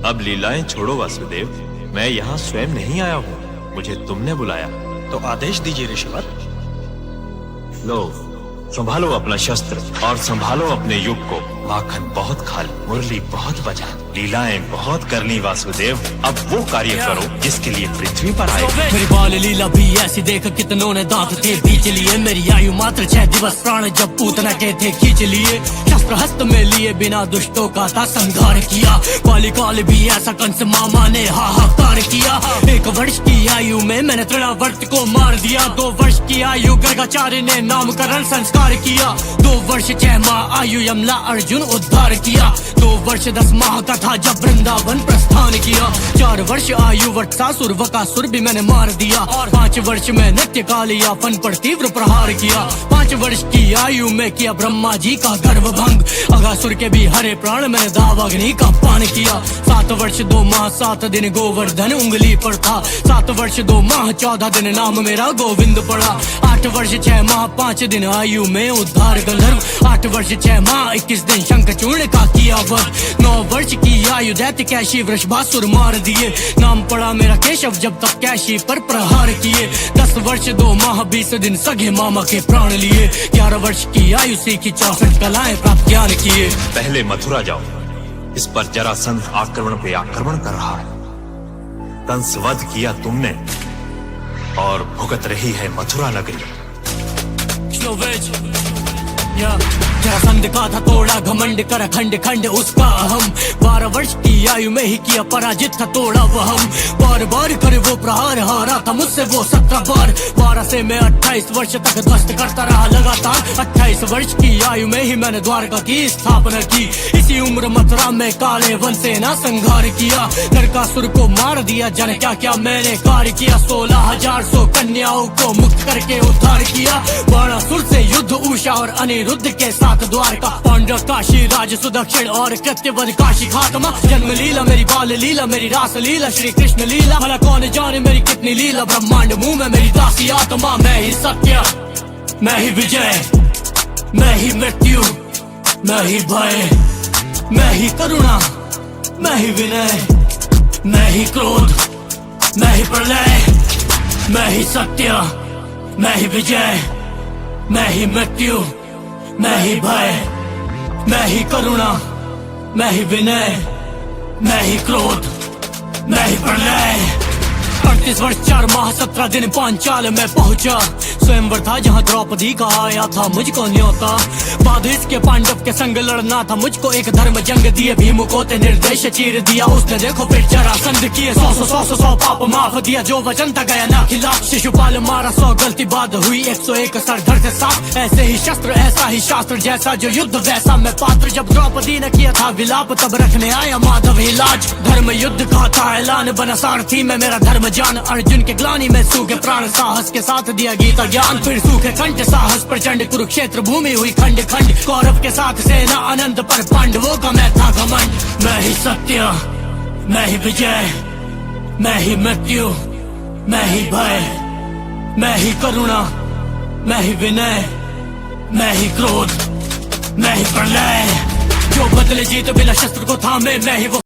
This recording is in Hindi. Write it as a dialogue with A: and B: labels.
A: अब लीलाएं छोड़ो वासुदेव, मैं यहाँ स्वयं नहीं आया हूँ, मुझे तुमने बुलाया।
B: तो आदेश दीजिए ऋषिवर।
A: लो, संभालो अपना शस्त्र और संभालो अपने युग को। माखन बहुत खा ली, मुरली बहुत बजा, लीलाएं बहुत कर ली वासुदेव। अब वो कार्य करो जिसके लिए पृथ्वी पर आए।
C: मेरी बाल लीला भी ऐसी देख कितनों ने दांत थे बीच लिए। मेरी आयु मात्र 6 दिवस, प्राण जब पूतना के थे खींच लिए। शस्त्र हस्त में लिए बिना दुष्टों का था संहार किया। काली काल भी ऐसा कंस मामा ने हाहाकार किया। 1 वर्ष की आयु में मैंने तृणावर्त को मार दिया। 2 वर्ष की आयु गर्गाचार्य ने नामकरण संस्कार किया। 2 वर्ष 6 माह आयु यमला अर्जुन उद्धार किया। 2 वर्ष 10 माह का था जब वृंदावन प्रस्थान किया। 4 वर्ष आयु वत्सासुर वकासुर भी मैंने मार दिया। और 5 वर्ष में नृत्य कालियापन पर तीव्र प्रहार किया। 5 वर्ष की आयु में किया ब्रह्मा जी का गर्भ भंग। अगासुर के भी हरे प्राण मैंने दावाग्नि का पान किया। 7 वर्ष 2 माह 7 दिन गोवर्धन उंगली पर था। 7 वर्ष 2 माह 14 दिन नाम मेरा गोविंद पड़ा। 8 वर्ष 6 माह 5 दिन आयु में उद्धार गंधर्व। 8 वर्ष 6 माह 21 दिन शंखचूर्ण का किया वध। 9 वर्ष की आयु दैत्य कैशी वृषभासुर मार दिए। नाम पड़ा मेरा केशव जब तक कैशी पर प्रहार किए। 10 वर्ष 2 माह 20 दिन सगे मामा के प्राण लिए। 11 वर्ष की आयु सीखी 64 कलाएं प्राप्त ज्ञान किए।
A: पहले मथुरा जाओ, इस पर जरासंध आक्रमण पे आक्रमण कर रहा है। कंस वध किया तुमने और भुगत रही है मथुरा नगरी।
C: जरासंध का था तोड़ा घमंड कर खंड खंड उसका अहम। 12 वर्ष की आयु में ही किया पराजित था तोड़ा वहम। बार बार करे वो प्रहार, हारा था मुझसे वो 17 बार। 12 से मैं 28 वर्ष तक ध्वस्त करता रहा लगातार। 28 वर्ष की आयु में ही मैंने द्वारका की स्थापना की। इसी उम्र मथुरा में काले वन से ना संहार किया। नरकासुर को मार दिया, जाने क्या क्या मैंने कार्य किया। 16,000 कन्याओं को मुक्त करके उद्धार किया। बाणासुर से युद्ध उषा और अनिरुद्ध के साथ द्वारका। पांडव काशी राज सुदक्षिण और कृत्यवध काशी खात्मा। जन्म लीला मेरी, बाल लीला मेरी, रास लीला श्री कृष्ण लीला। भला कौन जाने मेरी कितनी लीला, ब्रह्मांड मुंह में मेरी दासी आत्मा। मैं ही सत्य, मैं ही विजय, मैं ही मृत्यु, मैं ही भय, मैं ही करुणा, मैं ही विनय, मैं ही क्रोध, मैं ही प्रलय। मैं ही सत्य, मैं ही विजय, मैं ही मृत्यु, मैं ही भय, मैं ही करुणा, मैं ही विनय, मैं ही क्रोध, मैं ही प्रलय। 38 वर्ष 4 माह 17 दिन पांचाल में पहुंचा। स्वयंवर था जहां द्रौपदी का आया था मुझको न्योता। बाद इसके पांडव के संग लड़ना था मुझको एक धर्म जंग दिए। भीम को ते निर्देश चीर दिया उसने, देखो फिर जरासंध किए। 100 पाप माफ दिया, जो वचन था गया ना खिलाफ। शिशुपाल मारा 100 गलती बाद हुई 101 सरधर से साफ। ऐसे ही शस्त्र ऐसा ही शास्त्र, जैसा जो युद्ध वैसा मैं पात्र। जब द्रौपदी ने किया था विलाप तब रखने आया माधव इलाज। धर्म युद्ध का था ऐलान, बना सारथी में मेरा धर्म जान। अर्जुन के ग्लानी में सूखे प्राण, साहस के साथ दिया गीता ज्ञान। फिर सूखे कंठ साहस प्रचंड, कुरुक्षेत्र भूमि हुई खंड खंड। कौरव के साथ सेना अनंत पर पांडवों का मैं था घमंड। मैं ही सत्य, मैं ही विजय, मैं ही मृत्यु, मैं ही भय, मैं ही करुणा, मैं ही विनय, मैं ही क्रोध, मैं ही प्रलय। जो बदले जीत बिना शस्त्र को थामे, मैं ही वो